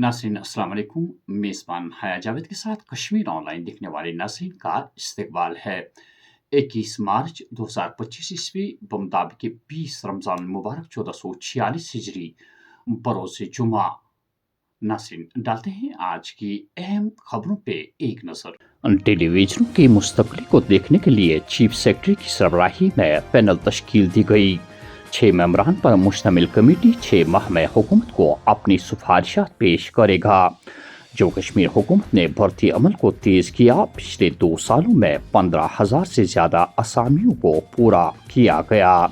नाज़रीन अस्सलाम वालेकुम। मेज़बान हया जावेद के साथ कश्मीर ऑनलाइन देखने वाले नाज़रीन का इस्तकबाल है। 21 मार्च 2025 ईस्वी बमताबिक 20 रमज़ान मुबारक 1446 हिजरी बरोज़ जुमा। नाज़रीन डालते हैं आज की अहम खबरों पे एक नज़र। टेलीविजन की मुस्तकबिल को देखने के लिए चीफ सेक्रेटरी की सरबराही में पैनल तश्कील दी गई। 6 मेंबरान पर मुश्तमिल कमेटी 6 माह में हुकूमत को अपनी सिफारिशात पेश करेगा। जम्मू कश्मीर हुकूमत ने भर्ती अमल को तेज़ किया। पिछले 2 सालों में 15,000 से ज़्यादा असामियों को पूरा किया गया।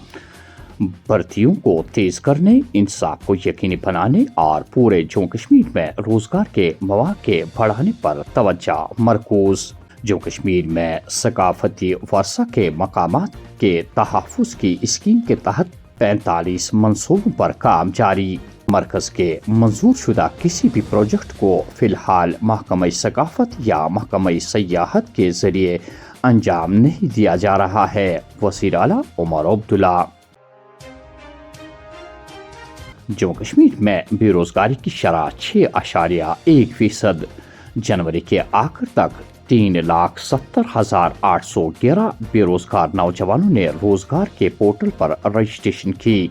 भर्तियों को तेज़ करने, इंसाफ को यकीनी बनाने और पूरे जम्मू कश्मीर में रोज़गार के मौके बढ़ाने पर तवज्जो मरकूज़। जम्मू कश्मीर में सकाफती वर्सा के मकामात के तहफ़्फ़ुज़ की स्कीम के तहत 45 मंसूबों पर काम जारी। मरकज़ के मंजूर शुदा किसी भी प्रोजेक्ट को फ़िलहाल महकमा सकाफत या महकमा सयाहत के ज़रिए अंजाम नहीं दिया जा रहा है। वज़ीर आला उमर अब्दुल्ला। जम्मू कश्मीर में बेरोजगारी की शरह 6.1%। जनवरी के आखिर तक 3,70,811 बेरोजगार नौजवानों ने रोजगार के पोर्टल पर रजिस्ट्रेशन की।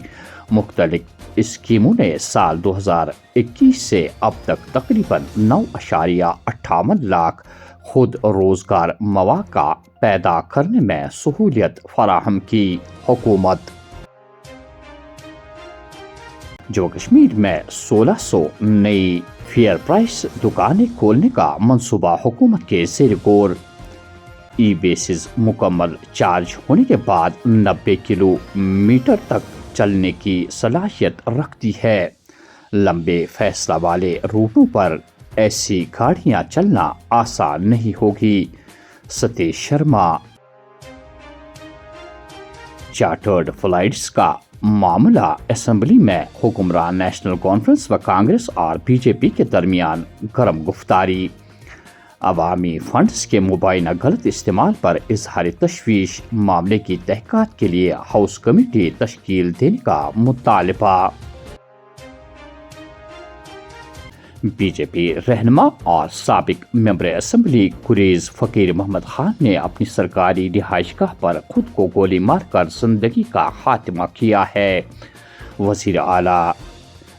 मुख्तलिफ स्कीमों ने साल 2021 से अब तक तकरीबन 9.58 लाख खुद रोजगार मौका पैदा करने में सहूलियत फराहम की। हुकूमत जम्मू कश्मीर में 1600 नई फेयर प्राइस दुकानें खोलने का मंसूबा हुकूमत के ज़ेर गौर। ई बेसिस मुकम्मल चार्ज होने के बाद 90 किलोमीटर तक चलने की सलाहियत रखती है। लंबे फैसला वाले रूटों पर ऐसी गाड़ियां चलना आसान नहीं होगी। सतीश शर्मा। चार्टर्ड फ्लाइट्स का मामला असेंबली में हुक्मरान नेशनल कॉन्फ्रेंस व कांग्रेस और बीजेपी के दरमियान गर्म गुफ्तारी। अवामी फंड्स के मुबैना गलत इस्तेमाल पर इजहार तशवीश। मामले की तहकीकात के लिए हाउस कमेटी तश्कील देने का मुतालबा। बीजेपी रहनुमा और साबिक मेंबर असेंबली गुरेज फकीर मोहम्मद खान ने अपनी सरकारी रिहाइशगाह पर खुद को गोली मारकर जिंदगी का खात्मा किया है। वजीर आला,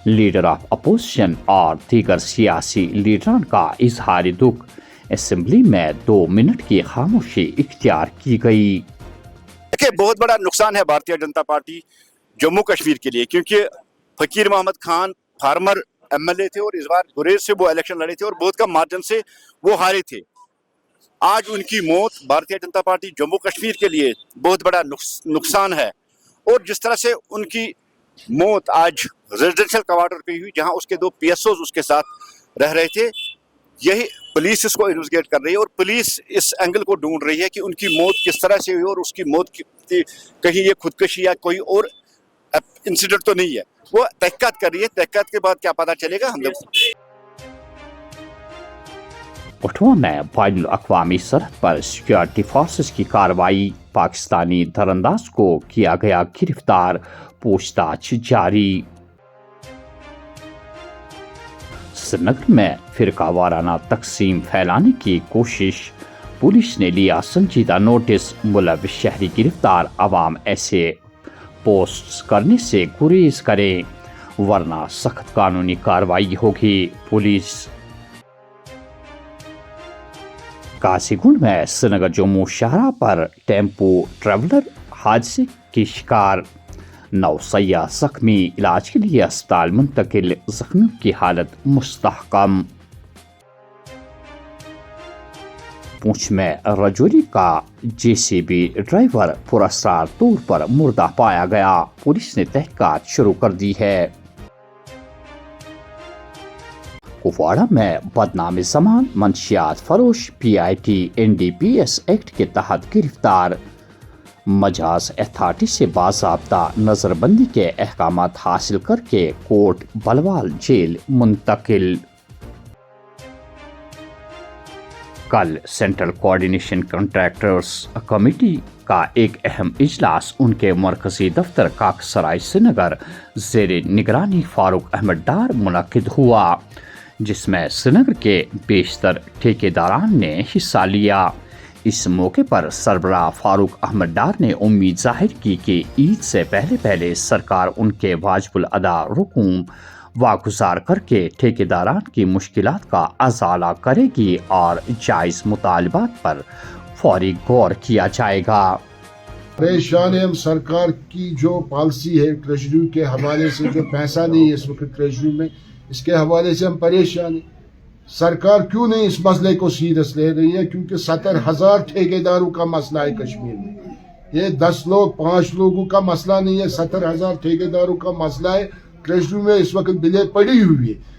लीडर ऑफ अपोजिशन और दीगर सियासी लीडरान का इजहार दुख। असेंबली में 2 मिनट की खामोशी इख्तियार की गई। देखिए, बहुत बड़ा नुकसान है भारतीय जनता पार्टी जम्मू कश्मीर के लिए, क्योंकि फकीर मोहम्मद खान फार्मर एमएलए थे और इस बार गुरेज से वो इलेक्शन लड़े थे और बहुत कम मार्जिन से वो हारे थे। आज उनकी मौत भारतीय जनता पार्टी जम्मू कश्मीर के लिए बहुत बड़ा नुकसान है। और जिस तरह से उनकी मौत आज रेजिडेंशियल क्वार्टर पे हुई, जहां उसके 2 पीएसओज उसके साथ रह रहे थे, यही पुलिस इसको इन्वेस्टिगेट कर रही है और पुलिस इस एंगल को ढूंढ रही है कि उनकी मौत किस तरह से हुई और उसकी मौत कहीं ये खुदकुशी या कोई और इंसिडेंट तो नहीं है। वो तहकीकात कर रही है। तहकीकात के बाद क्या पता चलेगा हम लोग। कठुआ में बैनुल अक़वामी सरहद पर सिक्योरिटी फोर्सेस की कार्रवाई। पाकिस्तानी धरंदाज को किया गया गिरफ्तार। पूछताछ जारी। श्रीनगर में फिरका वाराना तकसीम फैलाने की कोशिश। पुलिस ने लिया संजीदा नोटिस। मुलविस शहरी गिरफ्तार। अवाम ऐसे पोस्ट करने से गुरेज करें वरना सख्त कानूनी कार्रवाई होगी। पुलिस। काजीगुंड में श्रीनगर जम्मू शाहराह पर टेम्पो ट्रैवलर हादसे की शिकार। 9 सयाह जख्मी। इलाज के लिए अस्पताल मुंतकिल। जख्मियों की हालत मुस्तहकम। पूंछ में रजौरी का जेसीबी ड्राइवर पुरस्कार तौर पर मुर्दा पाया गया। पुलिस ने तहकीकात शुरू कर दी है। कुपवाड़ा में बदनाम ज़मान मंशियात फरोश पीआईटी एनडीपीएस एक्ट के तहत गिरफ्तार। मजाज अथॉरिटी से बाज़ाब्ता नजरबंदी के अहकामात हासिल करके कोर्ट बलवाल जेल मुंतकिल। कल सेंट्रल कोऑर्डिनेशन कॉन्ट्रैक्टर्स कमेटी का एक अहम इजलास उनके मरकजी दफ्तर काकसराय श्रीनगर ज़ेर निगरानी फारूक अहमद डार मुनक्किद हुआ। जिस में श्रीनगर के बेशतर ठेकेदारान ने हिस्सा लिया। इस मौके पर सरबराह फारूक अहमद डार ने उम्मीद जाहिर की कि ईद से पहले सरकार उनके वाजिबुल अदा रुकूम वागुजार करके ठेकेदारान की मुश्किलात का अजाला करेगी और जायज़ मुतालबात पर फौरी गौर किया जाएगा। परेशान है हम सरकार की जो पॉलिसी है ट्रेजरी के हवाले से, जो पैसा नहीं है इस वक्त ट्रेजरी में, इसके हवाले से हम परेशान हैं। सरकार क्यों नहीं इस मसले को सीरियस ले रही है? क्योंकि 70,000 ठेकेदारों का मसला है कश्मीर में। ये 10 लोग 5 लोगों का मसला नहीं है, 70,000 ठेकेदारों का मसला है। ट्रेजरी में इस वक्त बिलें पड़ी हुई है।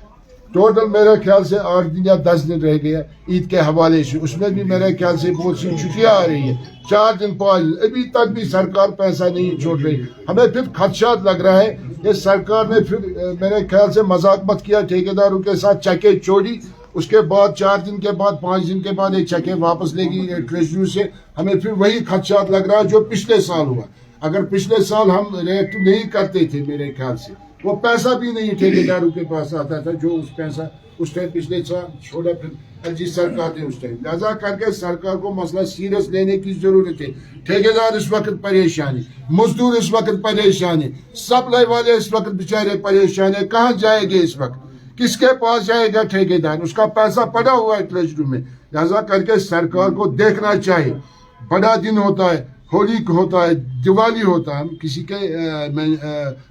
टोटल मेरे ख्याल से 8 दिन या 10 दिन रह गया ईद के हवाले से, उसमें भी मेरे ख्याल से बहुत सी छुट्टियां आ रही है, 4 दिन 5 दिन, अभी तक भी सरकार पैसा नहीं छोड़ रही। हमें फिर खदशात लग रहा है ये सरकार ने फिर मेरे ख्याल से मजाक मत किया ठेकेदारों के साथ, चेकें छोड़ी, उसके बाद 4 दिन के बाद 5 दिन के बाद एक चेकें वापस लेगी ट्रेजरी से। हमें फिर वही खदशात लग रहा है जो पिछले साल हुआ। अगर पिछले साल हम रिएक्ट नहीं करते थे, मेरे ख्याल से वो पैसा भी नहीं ठेकेदारों के पास आता था जो उस पैसा उस टाइम पिछले साल छोड़ा फिर जिस सरकार ने उस टाइम। लिहाजा करके सरकार को मसला सीरियस लेने की जरूरत है। ठेकेदार इस वक्त परेशान है, मजदूर इस वक्त परेशान है, सप्लाई वाले इस वक्त बेचारे परेशान है। कहाँ जाएंगे इस वक्त? किसके पास जाएगा ठेकेदार? उसका पैसा पड़ा हुआ है ट्रेजरी में। लिहाजा करके सरकार को देखना चाहिए, बड़ा दिन होता है, होली होता है, दिवाली होता है, हम किसी के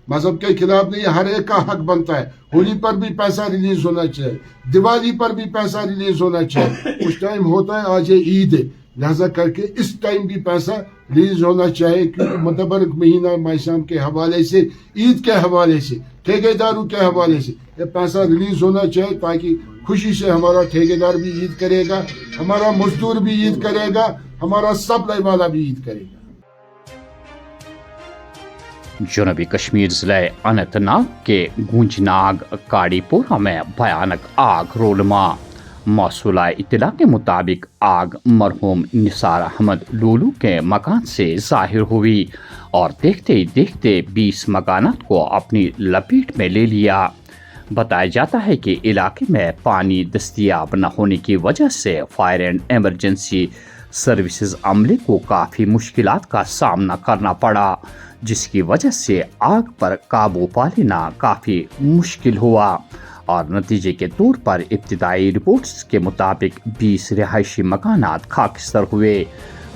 मजहब के खिलाफ नहीं, हर एक का हक बनता है। होली पर भी पैसा रिलीज होना चाहिए, दिवाली पर भी पैसा रिलीज होना चाहिए। उस टाइम होता है, आज ये ईद है, लिहाजा करके इस टाइम भी पैसा रिलीज होना चाहिए। क्योंकि मुतबरक महीना मायसाम के हवाले से, ईद के हवाले से, ठेकेदारों के हवाले से ये पैसा रिलीज होना चाहिए, ताकि खुशी से हमारा ठेकेदार भी ईद करेगा, हमारा मजदूर भी ईद करेगा, हमारा सप्लाई वाला भी ईद करेगा। जनूबी कश्मीर जिले अनंतनाग के गुंजनाग काड़ीपोरा में भयानक आग रोलमा। मौसूला इत्तला के मुताबिक आग मरहूम निसार अहमद लूलू के मकान से जाहिर हुई और देखते ही देखते 20 मकानात को अपनी लपेट में ले लिया। बताया जाता है कि इलाके में पानी दस्तयाब न होने की वजह से फायर एंड एमरजेंसी सर्विसेज अमले को काफ़ी मुश्किलात का सामना करना पड़ा, जिसकी वजह से आग पर काबू पा लेना काफ़ी मुश्किल हुआ और नतीजे के तौर पर इब्तिदाई रिपोर्ट्स के मुताबिक 20 रिहायशी मकानात खाकिस्तर हुए।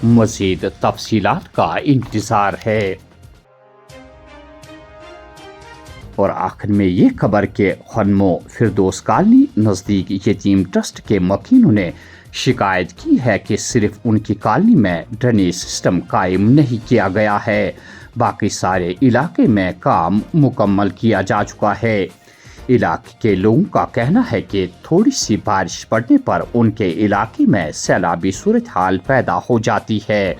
मज़ीद तफसीलात का इंतज़ार है। और आखिर में ये खबर के खनमो फिरदौस कॉलोनी नज़दीक यतीम ट्रस्ट के मकीनों ने शिकायत की है कि सिर्फ उनकी कॉलोनी में ड्रेनेज सिस्टम कायम नहीं किया गया है, बाकी सारे इलाके में काम मुकम्मल किया जा चुका है। इलाके के लोगों का कहना है कि थोड़ी सी बारिश पड़ने पर उनके इलाके में सैलाबी सूरत हाल पैदा हो जाती है।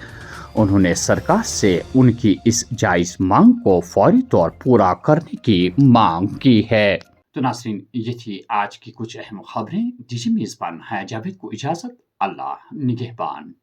उन्होंने सरकार से उनकी इस जायज़ मांग को फौरी तौर पूरा करने की मांग की है। तो नाज़रीन, ये थी आज की कुछ अहम खबरें। दीजिए मेज़बान है जावेद को इजाज़त। अल्लाह निगहबान।